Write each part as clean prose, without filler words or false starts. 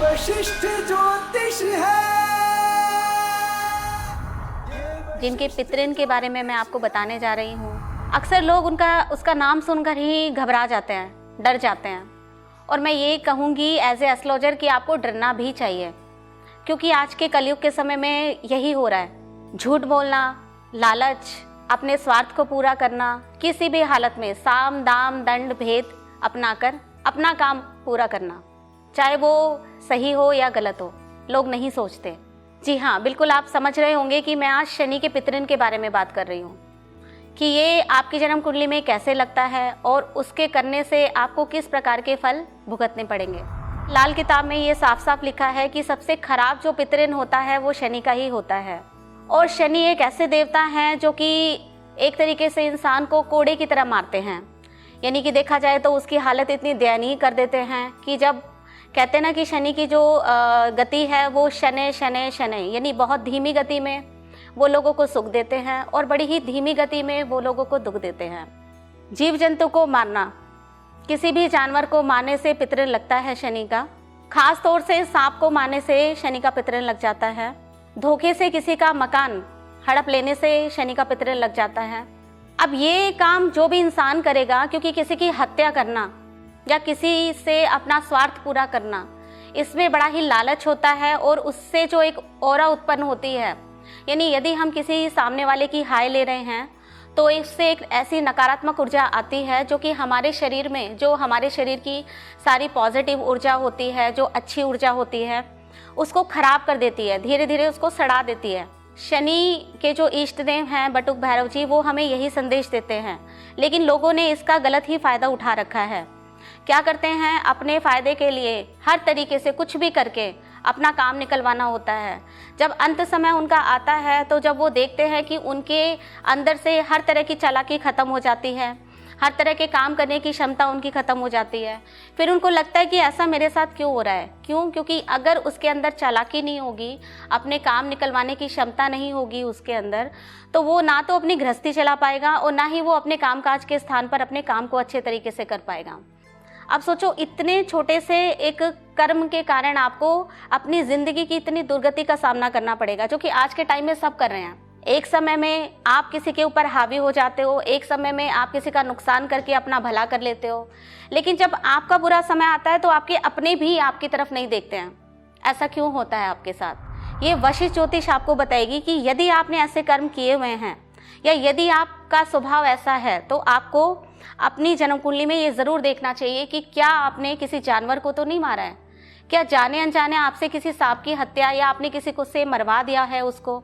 वशिष्ठ ज्योतिष है। जिनके पितृन के बारे में मैं आपको बताने जा रही हूँ, अक्सर लोग उसका नाम सुनकर ही घबरा जाते हैं, डर जाते हैं। और मैं ये कहूँगी एज ए एस्ट्रोलॉजर कि आपको डरना भी चाहिए, क्योंकि आज के कलयुग के समय में यही हो रहा है। झूठ बोलना, लालच, अपने स्वार्थ को पूरा करना, किसी भी हालत में साम दाम दंड भेद अपनाकर अपना काम पूरा करना, चाहे वो सही हो या गलत हो, लोग नहीं सोचते। जी हाँ, बिल्कुल आप समझ रहे होंगे कि मैं आज शनि के पितृन के बारे में बात कर रही हूँ कि ये आपकी जन्म कुंडली में कैसे लगता है और उसके करने से आपको किस प्रकार के फल भुगतने पड़ेंगे। लाल किताब में ये साफ साफ लिखा है कि सबसे खराब जो पितृन होता है वो शनि का ही होता है। और शनि एक ऐसे देवता हैं जो कि एक तरीके से इंसान को कोड़े की तरह मारते हैं। यानी कि देखा जाए तो उसकी हालत इतनी दयनीय कर देते हैं कि जब कहते हैं ना कि शनि की जो गति है वो शनै शनै शनै, यानी बहुत धीमी गति में वो लोगों को सुख देते हैं और बड़ी ही धीमी गति में वो लोगों को दुख देते हैं। जीव जंतु को मारना, किसी भी जानवर को मारने से पितृन लगता है शनि का। खास तौर से सांप को मारने से शनि का पितृन लग जाता है। धोखे से किसी का मकान हड़प लेने से शनि का पितृन लग जाता है। अब ये काम जो भी इंसान करेगा, क्योंकि किसी की हत्या करना या किसी से अपना स्वार्थ पूरा करना, इसमें बड़ा ही लालच होता है और उससे जो एक ऑरा उत्पन्न होती है, यानी यदि हम किसी सामने वाले की हाय ले रहे हैं तो इससे एक ऐसी नकारात्मक ऊर्जा आती है जो कि हमारे शरीर में, जो हमारे शरीर की सारी पॉजिटिव ऊर्जा होती है, जो अच्छी ऊर्जा होती है, उसको खराब कर देती है, धीरे धीरे उसको सड़ा देती है। शनि के जो इष्ट देव हैं बटुक भैरव जी, वो हमें यही संदेश देते हैं, लेकिन लोगों ने इसका गलत ही फायदा उठा रखा है। क्या करते हैं, अपने फायदे के लिए हर तरीके से कुछ भी करके अपना काम निकलवाना होता है। जब अंत समय उनका आता है तो जब वो देखते हैं कि उनके अंदर से हर तरह की चालाकी खत्म हो जाती है, हर तरह के काम करने की क्षमता उनकी खत्म हो जाती है, फिर उनको लगता है कि ऐसा मेरे साथ क्यों हो रहा है। क्यों? क्योंकि अगर उसके अंदर चालाकी नहीं होगी, अपने काम निकलवाने की क्षमता नहीं होगी उसके अंदर, तो वो ना तो अपनी गृहस्थी चला पाएगा और ना ही वो अपने कामकाज के स्थान पर अपने काम को अच्छे तरीके से कर पाएगा। अब सोचो, इतने छोटे से एक कर्म के कारण आपको अपनी जिंदगी की इतनी दुर्गति का सामना करना पड़ेगा, जो कि आज के टाइम में सब कर रहे हैं। एक समय में आप किसी के ऊपर हावी हो जाते हो, एक समय में आप किसी का नुकसान करके अपना भला कर लेते हो, लेकिन जब आपका बुरा समय आता है तो आपके अपने भी आपकी तरफ नहीं देखते हैं। ऐसा क्यों होता है आपके साथ? ये वशिष्ठ ज्योतिष आपको बताएगी कि यदि आपने ऐसे कर्म किए हुए हैं या यदि आपका स्वभाव ऐसा है तो आपको अपनी जन्म कुंडली में ये ज़रूर देखना चाहिए कि क्या आपने किसी जानवर को तो नहीं मारा है, क्या जाने अनजाने आपसे किसी सांप की हत्या या आपने किसी को से मरवा दिया है उसको,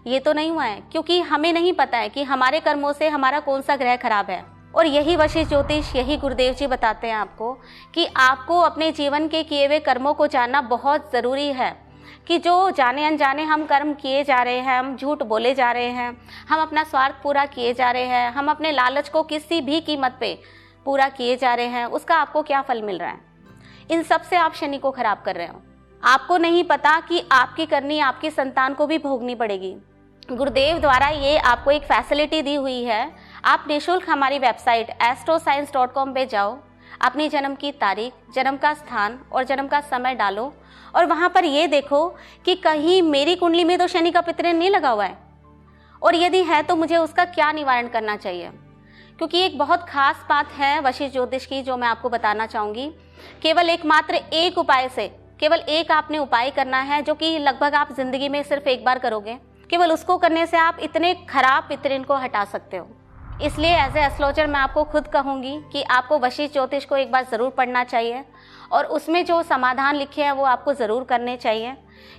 ये तो नहीं हुआ है। क्योंकि हमें नहीं पता है कि हमारे कर्मों से हमारा कौन सा ग्रह खराब है। और यही वशिष्ठ ज्योतिष, यही गुरुदेव जी बताते हैं आपको कि आपको अपने जीवन के किए हुए कर्मों को जानना बहुत ज़रूरी है कि जो जाने अनजाने हम कर्म किए जा रहे हैं, हम झूठ बोले जा रहे हैं, हम अपना स्वार्थ पूरा किए जा रहे हैं, हम अपने लालच को किसी भी कीमत पे पूरा किए जा रहे हैं, उसका आपको क्या फल मिल रहा है? इन सब से आप शनि को खराब कर रहे हो। आपको नहीं पता कि आपकी करनी आपकी संतान को भी भोगनी पड़ेगी। गुरुदेव द्वारा ये आपको एक फैसिलिटी दी हुई है। आप निःशुल्क हमारी वेबसाइट astroscience.com पे जाओ, अपनी जन्म की तारीख, जन्म का स्थान और जन्म का समय डालो और वहाँ पर ये देखो कि कहीं मेरी कुंडली में तो शनि का पितृन नहीं लगा हुआ है, और यदि है तो मुझे उसका क्या निवारण करना चाहिए। क्योंकि एक बहुत खास बात है वशिष्ठ ज्योतिष की जो मैं आपको बताना चाहूँगी। केवल एकमात्र एक उपाय से, केवल एक आपने उपाय करना है जो कि लगभग आप जिंदगी में सिर्फ एक बार करोगे। केवल उसको करने से आप इतने खराब पितृन को हटा सकते हो। इसलिए एज ए एस्ट्रोलॉजर मैं आपको खुद कहूँगी कि आपको वशिष्ठ ज्योतिष को एक बार ज़रूर पढ़ना चाहिए और उसमें जो समाधान लिखे हैं वो आपको ज़रूर करने चाहिए।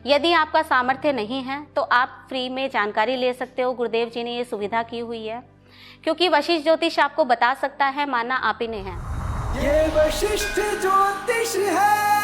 यदि आपका सामर्थ्य नहीं है तो आप फ्री में जानकारी ले सकते हो। गुरुदेव जी ने ये सुविधा की हुई है, क्योंकि वशिष्ठ ज्योतिष आपको बता सकता है, माना आप ही ने है। ये वशिष्ठ ज्योतिष है।